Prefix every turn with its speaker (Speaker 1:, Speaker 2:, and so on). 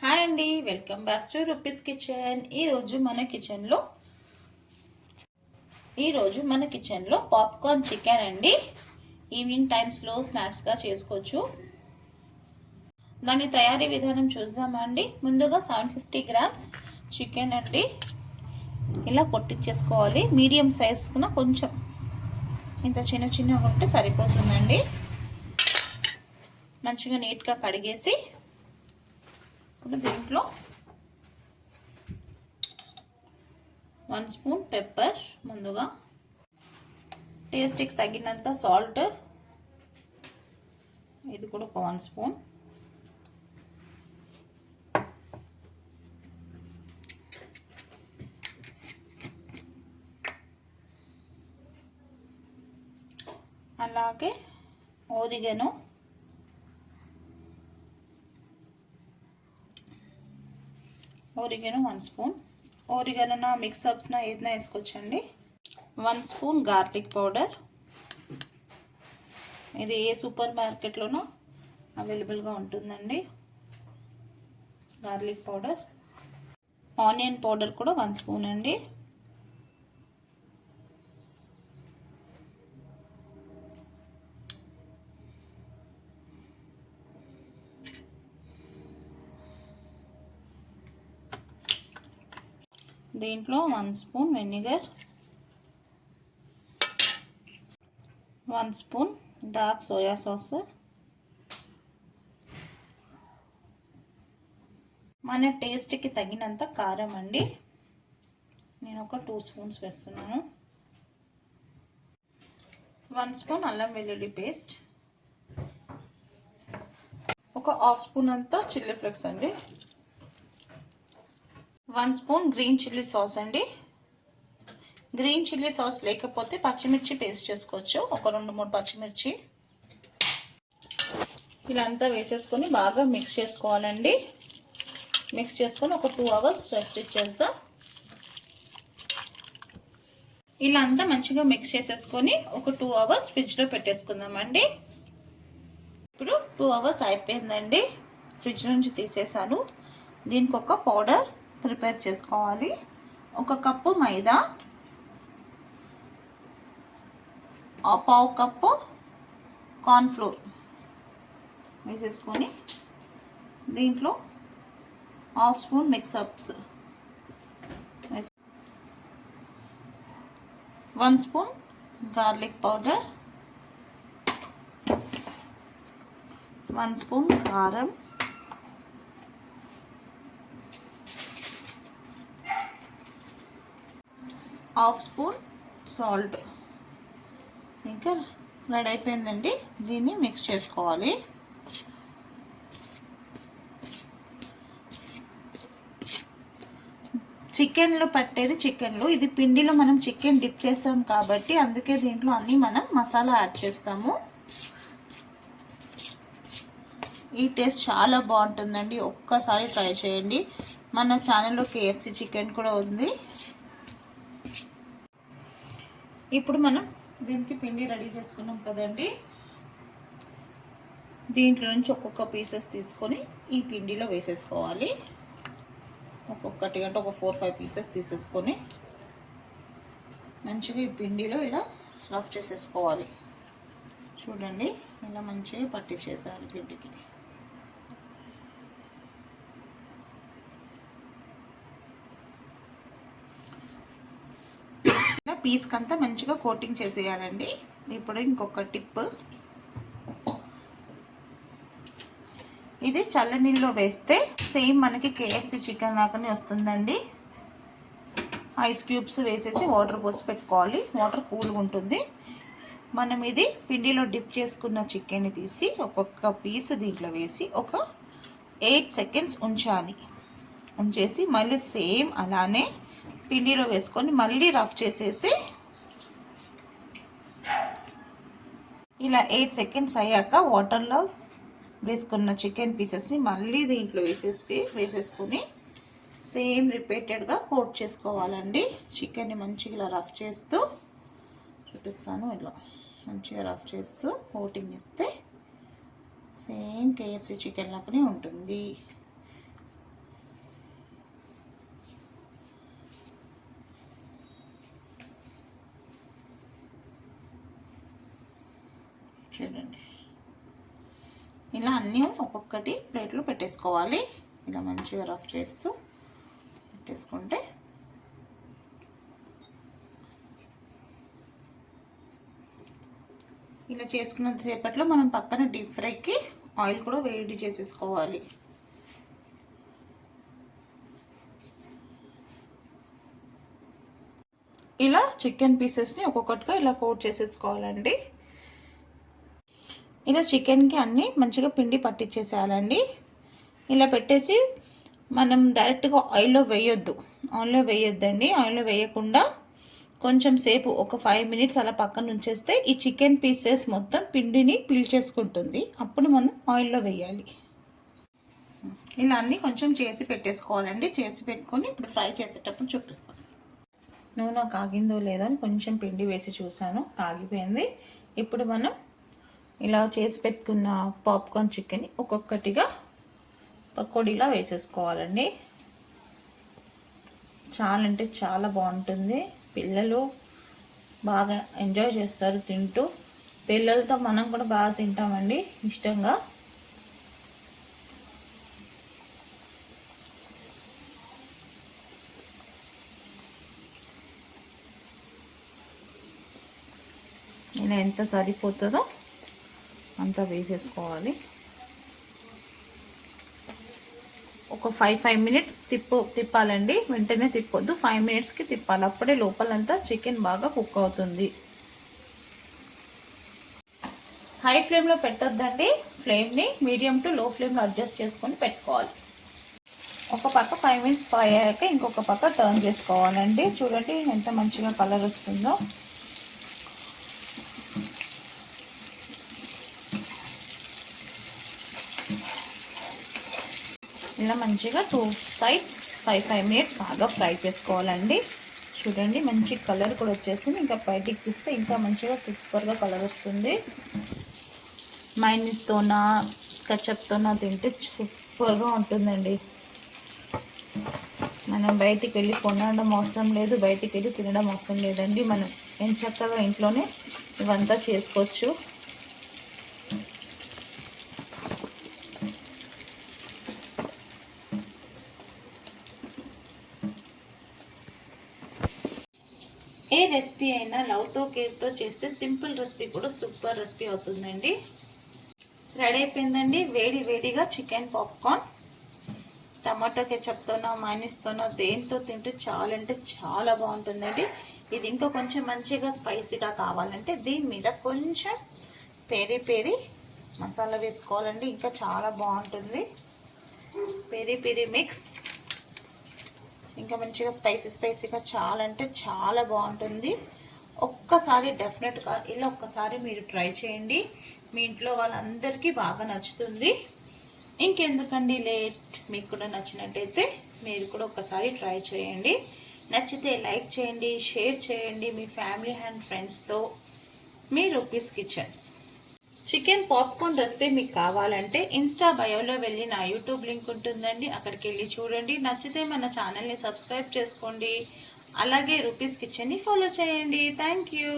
Speaker 1: Hi అండి, welcome back to rupees kitchen. ఈరోజు మన కిచెన్లో పాప్కార్న్ చికెన్ అండి. ఈవినింగ్ టైమ్స్లో స్నాక్స్గా చేసుకోవచ్చు. దాని తయారీ విధానం చూద్దామా అండి. ముందుగా 750 గ్రామ్స్ చికెన్ అండి ఇలా కొట్టించేసుకోవాలి. మీడియం సైజ్కున కొంచెం ఇంత చిన్నగా ఉంటే సరిపోతుందండి. మంచిగా నీట్గా కడిగేసి ఇప్పుడు దీంట్లో 1 స్పూన్ పెప్పర్, ముందుగా టేస్ట్కి తగినంత సాల్ట్, ఇది కూడా ఒక 1 స్పూన్, అలాగే ఓరిగనో 1 స్పూన్. ఓరిగనో మిక్సప్స్ ఏదైనా వేసుకోవచ్చండి. 1 స్పూన్ గార్లిక్ పౌడర్, ఇది ఏ సూపర్ మార్కెట్లోనూ అవైలబుల్గా ఉంటుందండి. గార్లిక్ పౌడర్, ఆనియన్ పౌడర్ కూడా 1 స్పూన్ అండి. దీంట్లో 1 spoon vinegar, 1 spoon dark soya sauce, మన టేస్ట్కి తగినంత కారం అండి. నేను ఒక 2 స్పూన్స్ వేస్తున్నాను. 1 స్పూన్ అల్లం వెల్లుల్లి పేస్ట్, ఒక హాఫ్ స్పూన్ అంతా చిల్లీ ఫ్లేక్స్ అండి. 1 స్పూన్ గ్రీన్ చిల్లీ సాస్ అండి. గ్రీన్ చిల్లీ సాస్ లేకపోతే పచ్చిమిర్చి పేస్ట్ చేసుకోవచ్చు, ఒక 2-3 పచ్చిమిర్చి. ఇలా అంతా వేసేసుకొని బాగా మిక్స్ చేసుకోవాలండి. మిక్స్ చేసుకొని ఒక 2 అవర్స్ రెస్ట్ ఇచ్చేద్దాం. ఇలా అంతా మంచిగా మిక్స్ చేసేసుకొని ఒక 2 అవర్స్ ఫ్రిడ్జ్లో పెట్టేసుకుందామండి. ఇప్పుడు 2 అవర్స్ అయిపోయిందండి, ఫ్రిడ్జ్ నుంచి తీసేసాను. దీనికి ఒక పౌడర్ ప్రిపేర్ చేసుకోవాలి. 1 కప్పు మైదా, 1/2 కప్పు కార్న్ఫ్లోర్ వేసేసుకొని దీంట్లో 1/2 స్పూన్ మిక్సప్స్, 1 స్పూన్ గార్లిక్ పౌడర్, 1 స్పూన్ కారం, 1/2 స్పూన్ సాల్ట్. ఇంకా రెడీ అయిపోయిందండి. దీన్ని మిక్స్ చేసుకోవాలి. చికెన్లో పట్టేది చికెన్లో, ఇది పిండిలో మనం చికెన్ డిప్ చేస్తాం కాబట్టి అందుకే దీంట్లో అన్నీ మనం మసాలా యాడ్ చేస్తాము. ఈ టేస్ట్ చాలా బాగుంటుందండి, ఒక్కసారి ట్రై చేయండి. మన ఛానల్లో KFC చికెన్ కూడా ఉంది. ఇప్పుడు మనం దీనికి పిండి రెడీ చేసుకున్నాం కదండి. దీంట్లో నుంచి ఒక్కొక్క పీసెస్ తీసుకొని ఈ పిండిలో వేసేసుకోవాలి. ఒక్కొక్కటి అంటే ఒక 4-5 పీసెస్ తీసేసుకొని మంచిగా ఈ పిండిలో ఇలా రఫ్ చేసేసుకోవాలి. చూడండి, ఇలా మంచిగా పట్టించేసేయాలి పిండికి. పీస్కి అంతా మంచిగా కోటింగ్ చేసేయాలండి. ఇప్పుడు ఇంకొక టిప్, ఇది చల్లనీళ్ళలో వేస్తే సేమ్ మనకి KFC చికెన్ లాగానే వస్తుందండి. ఐస్ క్యూబ్స్ వేసేసి వాటర్ పోసి పెట్టుకోవాలి. వాటర్ కూల్గా ఉంటుంది. మనం ఇది పిండిలో డిప్ చేసుకున్న చికెన్ని తీసి ఒక్కొక్క పీస్ దీంట్లో వేసి ఒక 8 సెకండ్స్ ఉంచాలి. ఉంచేసి మళ్ళీ సేమ్ అలానే పిండిలో వేసుకొని మళ్ళీ రఫ్ చేసేసి ఇలా 8 సెకండ్స్ అయ్యాక వాటర్లో వేసుకున్న చికెన్ పీసెస్ని మళ్ళీ దీంట్లో వేసేసుకొని సేమ్ రిపీటెడ్గా కోట్ చేసుకోవాలండి. చికెన్ని మంచిగా ఇలా రఫ్ చేస్తూ చూపిస్తాను. ఇలా మంచిగా రఫ్ చేస్తూ కోటింగ్ ఇస్తే సేమ్ KFC చికెన్ లాగానే ఉంటుంది. చూడండి, ఇలా అన్నీ ఒక్కొక్కటి ప్లేట్లో పెట్టేసుకోవాలి. ఇలా మంచిగా రఫ్ చేస్తూ పెట్టేసుకుంటే ఇలా చేసుకున్నంత సేపట్లో మనం పక్కన డీప్ ఫ్రైకి ఆయిల్ కూడా వేడి చేసేసుకోవాలి. ఇలా చికెన్ పీసెస్ని ఒక్కొక్కటిగా ఇలా కోట్ చేసేసుకోవాలండి. ఇలా చికెన్కి అన్నీ మంచిగా పిండి పట్టించేసేయాలండి. ఇలా పెట్టేసి మనం డైరెక్ట్గా ఆయిల్లో వేయొద్దండి. ఆయిల్లో వేయకుండా కొంచెం సేపు ఒక 5 మినిట్స్ అలా పక్కన ఉంచేస్తే ఈ చికెన్ పీసెస్ మొత్తం పిండిని పీల్చేసుకుంటుంది. అప్పుడు మనం ఆయిల్లో వేయాలి. ఇలా అన్నీ కొంచెం చేసి పెట్టేసుకోవాలండి. చేసి పెట్టుకొని ఇప్పుడు ఫ్రై చేసేటప్పుడు చూపిస్తాను. నూనె కాగిందో లేదో అని కొంచెం పిండి వేసి చూసాను, కాగిపోయింది. ఇప్పుడు మనం ఇలా చేసి పెట్టుకున్న పాప్కార్న్ చికెన్ ఒక్కొక్కటిగా పకోడీలా వేసేసుకోవాలండి. చాలా అంటే చాలా బాగుంటుంది. పిల్లలు బాగా ఎంజాయ్ చేస్తారు తింటూ. పిల్లలతో మనం కూడా బాగా తింటామండి ఇష్టంగా. ఇలా ఎంత సరిపోతుందో అంతా వేసేసుకోవాలి. ఒక 5 మినిట్స్ తిప్పాలండి. వెంటనే తిప్పొద్దు, 5 మినిట్స్కి తిప్పాలి. అప్పుడే లోపలంతా చికెన్ బాగా కుక్ అవుతుంది. హై ఫ్లేమ్లో పెట్టొద్దండి. ఫ్లేమ్ని మీడియం టు లో ఫ్లేమ్లో అడ్జస్ట్ చేసుకొని పెట్టుకోవాలి. ఒక పక్క 5 మినిట్స్ ఫ్రై అయ్యాక ఇంకొక పక్క టర్న్ చేసుకోవాలండి. చూడండి ఎంత మంచిగా కలర్ వస్తుందో. ఇలా మంచిగా 2 సైడ్స్ 5 మినిట్స్ బాగా ఫ్రై చేసుకోవాలండి. చూడండి మంచి కలర్ కూడా వచ్చేసింది. ఇంకా బయటికి తీస్తే ఇంకా మంచిగా సూపర్గా కలర్ వస్తుంది. మైనీస్తోనా కచప్తోనా తింటే సూపర్గా ఉంటుందండి. మనం బయటికి వెళ్ళి కొనడం అవసరం లేదు, బయటికి వెళ్ళి తినడం అవసరం లేదండి. మనం చక్కగా ఇంట్లోనే ఇవంతా చేసుకోవచ్చు. ఏ రెసిపీ అయినా లవ్తో కేర్తో చేస్తే సింపుల్ రెసిపీ కూడా సూపర్ రెసిపీ అవుతుందండి. రెడీ అయిపోయిందండి వేడిగా చికెన్ పాప్కార్న్. టమాటో కెచప్తోనో మైనీస్తోనో దేంతో తింటే చాలా అంటే చాలా బాగుంటుందండి. ఇది ఇంకా కొంచెం మంచిగా స్పైసీగా కావాలంటే దీని మీద కొంచెం పెరి మసాలా వేసుకోవాలండి. ఇంకా చాలా బాగుంటుంది. పెరి మిక్స్ ఇంకా మంచిగా స్పైసీగా చాలా అంటే చాలా బాగుంటుంది. ఒక్కసారి డెఫినెట్గా ఇలా ఒక్కసారి మీరు ట్రై చేయండి. మీ ఇంట్లో వాళ్ళందరికీ బాగా నచ్చుతుంది. ఇంకెందుకండి లేట్, మీకు కూడా నచ్చినట్టయితే మీరు కూడా ఒక్కసారి ట్రై చేయండి. నచ్చితే లైక్ చేయండి, షేర్ చేయండి మీ ఫ్యామిలీ అండ్ ఫ్రెండ్స్తో. మీ rupees kitchen chicken popcorn recipe మీకు కావాలంటే ఇన్స్టా బయోలో వెళ్ళి నా యూట్యూబ్ లింక్ ఉంటుందండి, అక్కడికి వెళ్ళి చూడండి. నచ్చితే మన ఛానల్ని సబ్స్క్రైబ్ చేసుకోండి. అలాగే రూపీస్ కిచెన్ని ఫాలో చేయండి. Thank you.